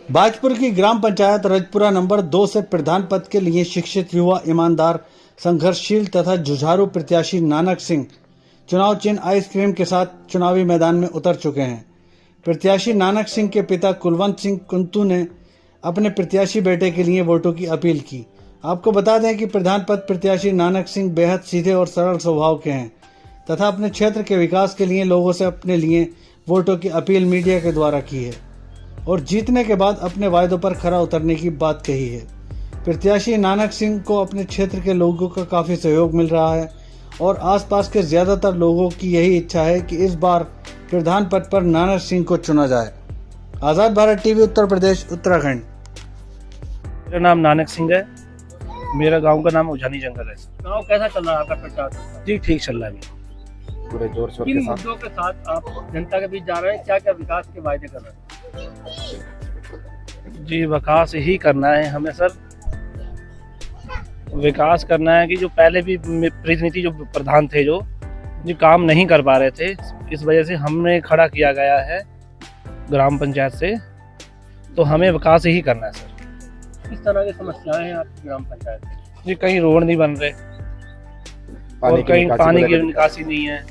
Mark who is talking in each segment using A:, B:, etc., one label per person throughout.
A: बाजपुर की ग्राम पंचायत रजपुरा नंबर 2 से प्रधान पद के लिए शिक्षित युवा ईमानदार संघर्षशील तथा जुझारू प्रत्याशी नानक सिंह चुनाव चिन्ह आइसक्रीम के साथ चुनावी मैदान में उतर चुके हैं। प्रत्याशी नानक सिंह के पिता कुलवंत सिंह कुंतु ने अपने प्रत्याशी बेटे के लिए वोटों की अपील की। आपको बता दें कि प्रधान पद प्रत्याशी नानक सिंह बेहद सीधे और सरल स्वभाव के हैं तथा अपने क्षेत्र के विकास के लिए लोगों से अपने लिए वोटों की अपील मीडिया के द्वारा की है और जीतने के बाद अपने वायदों पर खरा उतरने की बात कही है। प्रत्याशी नानक सिंह को अपने क्षेत्र के लोगों का काफ़ी सहयोग मिल रहा है और आसपास के ज़्यादातर लोगों की यही इच्छा है कि इस बार प्रधान पद पर नानक सिंह को चुना जाए। आज़ाद भारत टीवी उत्तर प्रदेश उत्तराखंड।
B: मेरा नाम नानक सिंह है। मेरा गांव का नाम उजानी जंगल है।
C: गाँव कैसा चल रहा है आपका प्रचार?
B: जी ठीक चल रहा है अभी।
D: पूरे जोर शोर
C: किन
D: के साथ
C: मुद्दों के साथ आप जनता के बीच जा रहे हैं? क्या क्या विकास के वायदे कर रहे हैं?
B: जी विकास ही करना है हमें सर। विकास करना है कि जो पहले भी प्रतिनिधि जो प्रधान थे जो काम नहीं कर पा रहे थे, इस वजह से हमने खड़ा किया गया है ग्राम पंचायत से, तो हमें विकास ही करना है सर।
C: किस तरह की समस्याएं हैं आपकी ग्राम पंचायत में?
B: जी कहीं रोड नहीं बन रहे और कहीं पानी की निकासी नहीं है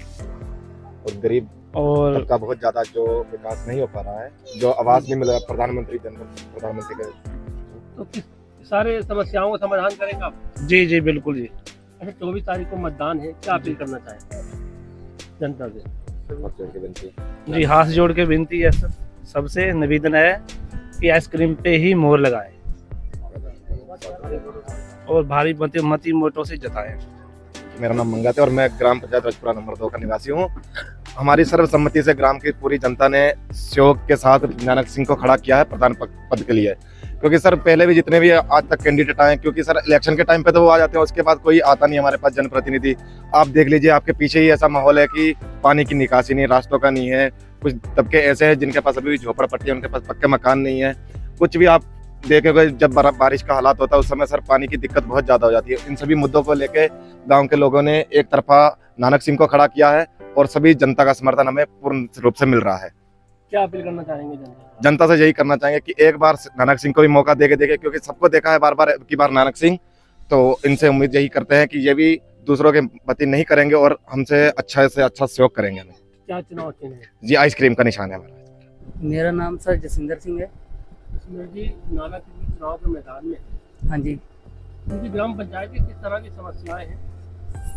D: और गरीब
B: और
D: का बहुत ज्यादा जो विकास नहीं हो पा रहा है, जो आवाज नहीं मिल रहा प्रधानमंत्री के।
C: तो किस सारे समस्याओं का समाधान करेंगे आप?
B: जी जी बिल्कुल जी।
C: अच्छा, 24 तारीख को मतदान है, क्या अपील करना चाहें जनता से?
B: जी हाथ जोड़ के विनती है सर, सबसे निवेदन है कि आइसक्रीम पे ही मोहर लगाएं और भारी मती वोटों से जताएं।
D: मेरा नाम मंगत है और मैं ग्राम पंचायत रजपुरा नंबर 2 का निवासी हूँ। हमारी सर्वसम्मति से ग्राम की पूरी जनता ने सहयोग के साथ नानक सिंह को खड़ा किया है प्रधान पद के लिए, क्योंकि सर पहले भी जितने भी आज तक कैंडिडेट आए, क्योंकि सर इलेक्शन के टाइम पे तो वो आ जाते हैं, उसके बाद कोई आता नहीं हमारे पास जनप्रतिनिधि। आप देख लीजिए, आपके पीछे ही ऐसा माहौल है कि पानी की निकासी नहीं, रास्तों का नहीं है। कुछ तबके ऐसे हैं जिनके पास अभी भी झोपड़पट्टी है, उनके पास पक्के मकान नहीं है। कुछ भी आप देखेंगे, जब बारिश का हालात होता है उस समय सर पानी की दिक्कत बहुत ज्यादा हो जाती है। इन सभी मुद्दों को लेके गांव के लोगों ने एक तरफा नानक सिंह को खड़ा किया है और सभी जनता का समर्थन हमें पूर्ण रूप से मिल रहा है।
C: क्या अपील करना चाहेंगे
D: जनता से? यही करना चाहेंगे कि एक बार नानक सिंह को भी मौका देके क्योंकि सबको देखा है बार बार नानक सिंह, तो इनसे उम्मीद यही करते हैं कि ये भी दूसरों के प्रति नहीं करेंगे और हमसे अच्छा से अच्छा सहयोग करेंगे। हमें
C: क्या चुनाव चिन्ह है?
D: जी आइसक्रीम का निशान है हमारा।
E: मेरा नाम सर जसिंदर सिंह है।
C: जी नानक सिंह चुनाव के मैदान में,
E: हाँ जी।
C: उनकी ग्राम पंचायत की किस तरह की समस्याएं हैं?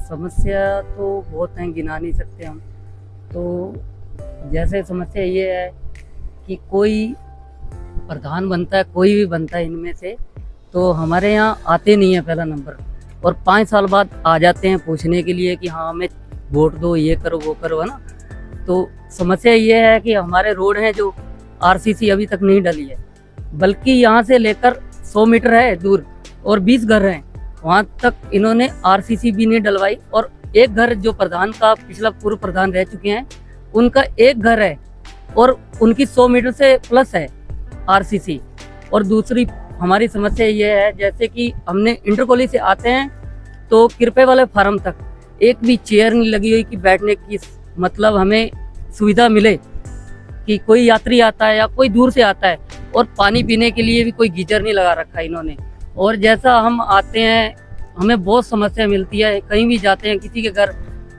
E: समस्या तो बहुत हैं, गिना नहीं सकते हम। तो जैसे समस्या ये है कि कोई प्रधान बनता है, कोई भी बनता है इनमें से, तो हमारे यहाँ आते नहीं है पहला नंबर, और 5 साल बाद आ जाते हैं पूछने के लिए कि हाँ हमें वोट दो, ये करो वो करो, है ना। तो समस्या ये है कि हमारे रोड हैं जो आरसीसी अभी तक नहीं डली है, बल्कि यहाँ से लेकर 100 मीटर है दूर और 20 घर हैं, वहाँ तक इन्होंने आरसीसी भी नहीं डलवाई। और एक घर जो प्रधान का पिछला पूर्व प्रधान रह चुके हैं, उनका एक घर है और उनकी 100 मीटर से प्लस है आरसीसी। और दूसरी हमारी समस्या ये है, जैसे कि हमने इंटर कॉलेज से आते हैं तो कृपे वाले फार्म तक एक भी चेयर नहीं लगी हुई कि बैठने की मतलब हमें सुविधा मिले, कि कोई यात्री आता है या कोई दूर से आता है, और पानी पीने के लिए भी कोई गीजर नहीं लगा रखा इन्होंने। और जैसा हम आते हैं हमें बहुत समस्या मिलती है, कहीं भी जाते हैं किसी के घर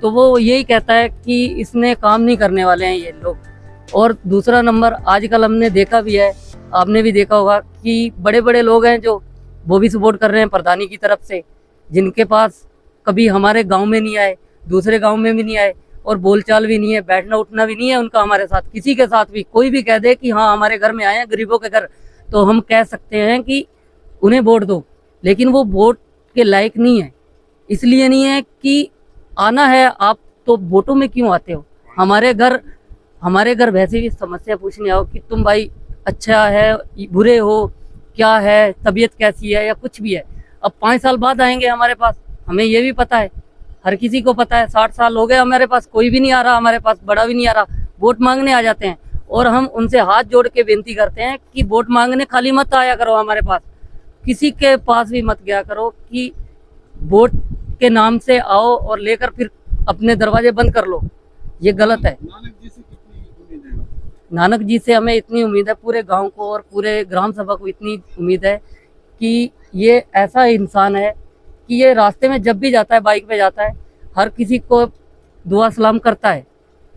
E: तो वो यही कहता है कि इसने काम नहीं करने वाले हैं ये लोग। और दूसरा नंबर आजकल हमने देखा भी है, आपने भी देखा होगा कि बड़े बड़े लोग हैं जो वो भी सपोर्ट कर रहे हैं प्रधानी की तरफ से, जिनके पास कभी हमारे गांव में नहीं आए, दूसरे गांव में भी नहीं आए और बोलचाल भी नहीं है, बैठना उठना भी नहीं है उनका हमारे साथ, किसी के साथ भी। कोई भी कह दे कि हाँ हमारे घर में आए हैं, गरीबों के घर, तो हम कह सकते हैं कि उन्हें वोट दो, लेकिन वो वोट के लायक नहीं है। इसलिए नहीं है कि आना है आप तो वोटों में क्यों आते हो? हमारे घर वैसे भी समस्या पूछने आओ कि तुम भाई अच्छा है, बुरे हो, क्या है, तबीयत कैसी है या कुछ भी है। अब 5 साल बाद आएंगे हमारे पास, हमें ये भी पता है, हर किसी को पता है। 60 साल हो गए हमारे पास, कोई भी नहीं आ रहा हमारे पास, बड़ा भी नहीं आ रहा, वोट मांगने आ जाते हैं। और हम उनसे हाथ जोड़ के विनती करते हैं कि वोट मांगने खाली मत आया करो हमारे पास, किसी के पास भी मत गया करो कि वोट के नाम से आओ और लेकर फिर अपने दरवाजे बंद कर लो, ये गलत है। नानक जी से हमें इतनी उम्मीद है, पूरे गांव को और पूरे ग्राम सभा को इतनी उम्मीद है कि ये ऐसा इंसान है कि ये रास्ते में जब भी जाता है, बाइक पे जाता है, हर किसी को दुआ सलाम करता है,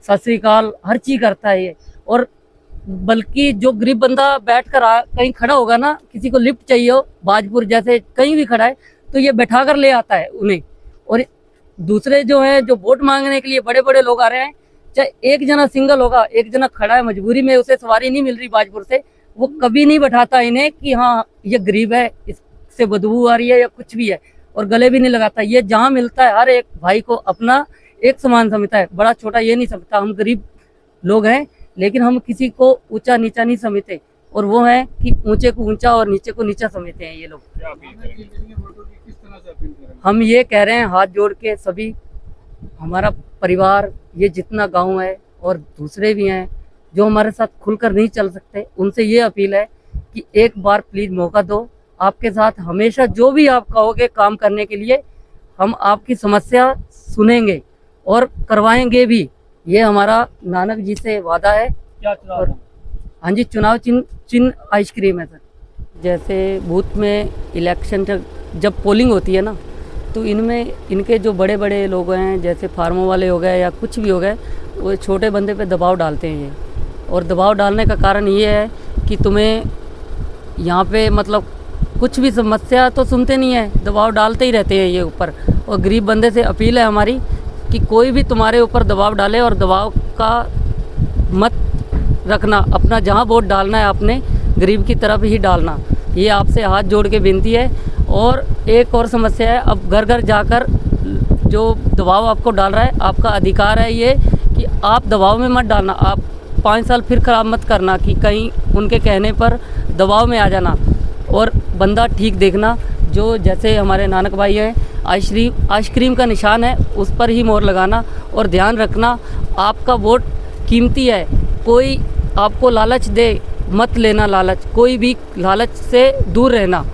E: सत श्री अकाल हर चीज करता है ये। और बल्कि जो गरीब बंदा बैठ कर कहीं खड़ा होगा ना, किसी को लिफ्ट चाहिए हो, बाजपुर जैसे कहीं भी खड़ा है, तो ये बैठा कर ले आता है उन्हें। और दूसरे जो हैं, जो वोट मांगने के लिए बड़े बड़े लोग आ रहे हैं, चाहे एक जना सिंगल होगा, एक जना खड़ा है मजबूरी में, उसे सवारी नहीं मिल रही बाजपुर से, वो कभी नहीं बैठाता इन्हें कि हाँ ये गरीब है, इससे बदबू आ रही है या कुछ भी है, और गले भी नहीं लगाता। ये जहाँ मिलता है हर एक भाई को अपना एक समान समझता है, बड़ा छोटा ये नहीं समझता। हम गरीब लोग हैं लेकिन हम किसी को ऊंचा नीचा नहीं समझते, और वो है कि ऊंचे को ऊंचा और नीचे को नीचा समझते हैं ये लोग। हम ये कह रहे हैं हाथ जोड़ के सभी, हमारा परिवार, ये जितना गांव है और दूसरे भी हैं जो हमारे साथ खुलकर नहीं चल सकते, उनसे ये अपील है कि एक बार प्लीज मौका दो। आपके साथ हमेशा जो भी आप कहोगे काम करने के लिए, हम आपकी समस्या सुनेंगे और करवाएंगे भी। ये हमारा नानक जी से वादा है।
C: क्या चुनाव
E: और
C: है?
E: हाँ जी, चुनाव चिन्ह आइसक्रीम है सर। जैसे बूथ में इलेक्शन जब पोलिंग होती है ना, तो इनमें इनके जो बड़े बड़े लोग हैं, जैसे फार्मों वाले हो गए या कुछ भी हो गए, वो छोटे बंदे पे दबाव डालते हैं ये। और दबाव डालने का कारण ये है कि तुम्हें यहाँ पे मतलब कुछ भी समस्या तो सुनते नहीं है, दबाव डालते ही रहते हैं ये ऊपर। और गरीब बंदे से अपील है हमारी कि कोई भी तुम्हारे ऊपर दबाव डाले, और दबाव का मत रखना, अपना जहाँ वोट डालना है अपने गरीब की तरफ ही डालना। ये आपसे हाथ जोड़ के विनती है। और एक और समस्या है, अब घर घर जाकर जो दबाव आपको डाल रहा है, आपका अधिकार है ये कि आप दबाव में मत डालना। आप 5 साल फिर खराब मत करना कि कहीं उनके कहने पर दबाव में आ जाना, और बंदा ठीक देखना। जो जैसे हमारे नानक भाई हैं, आइसक्रीम का निशान है, उस पर ही मोहर लगाना। और ध्यान रखना, आपका वोट कीमती है। कोई आपको लालच दे, मत लेना लालच, कोई भी लालच से दूर रहना।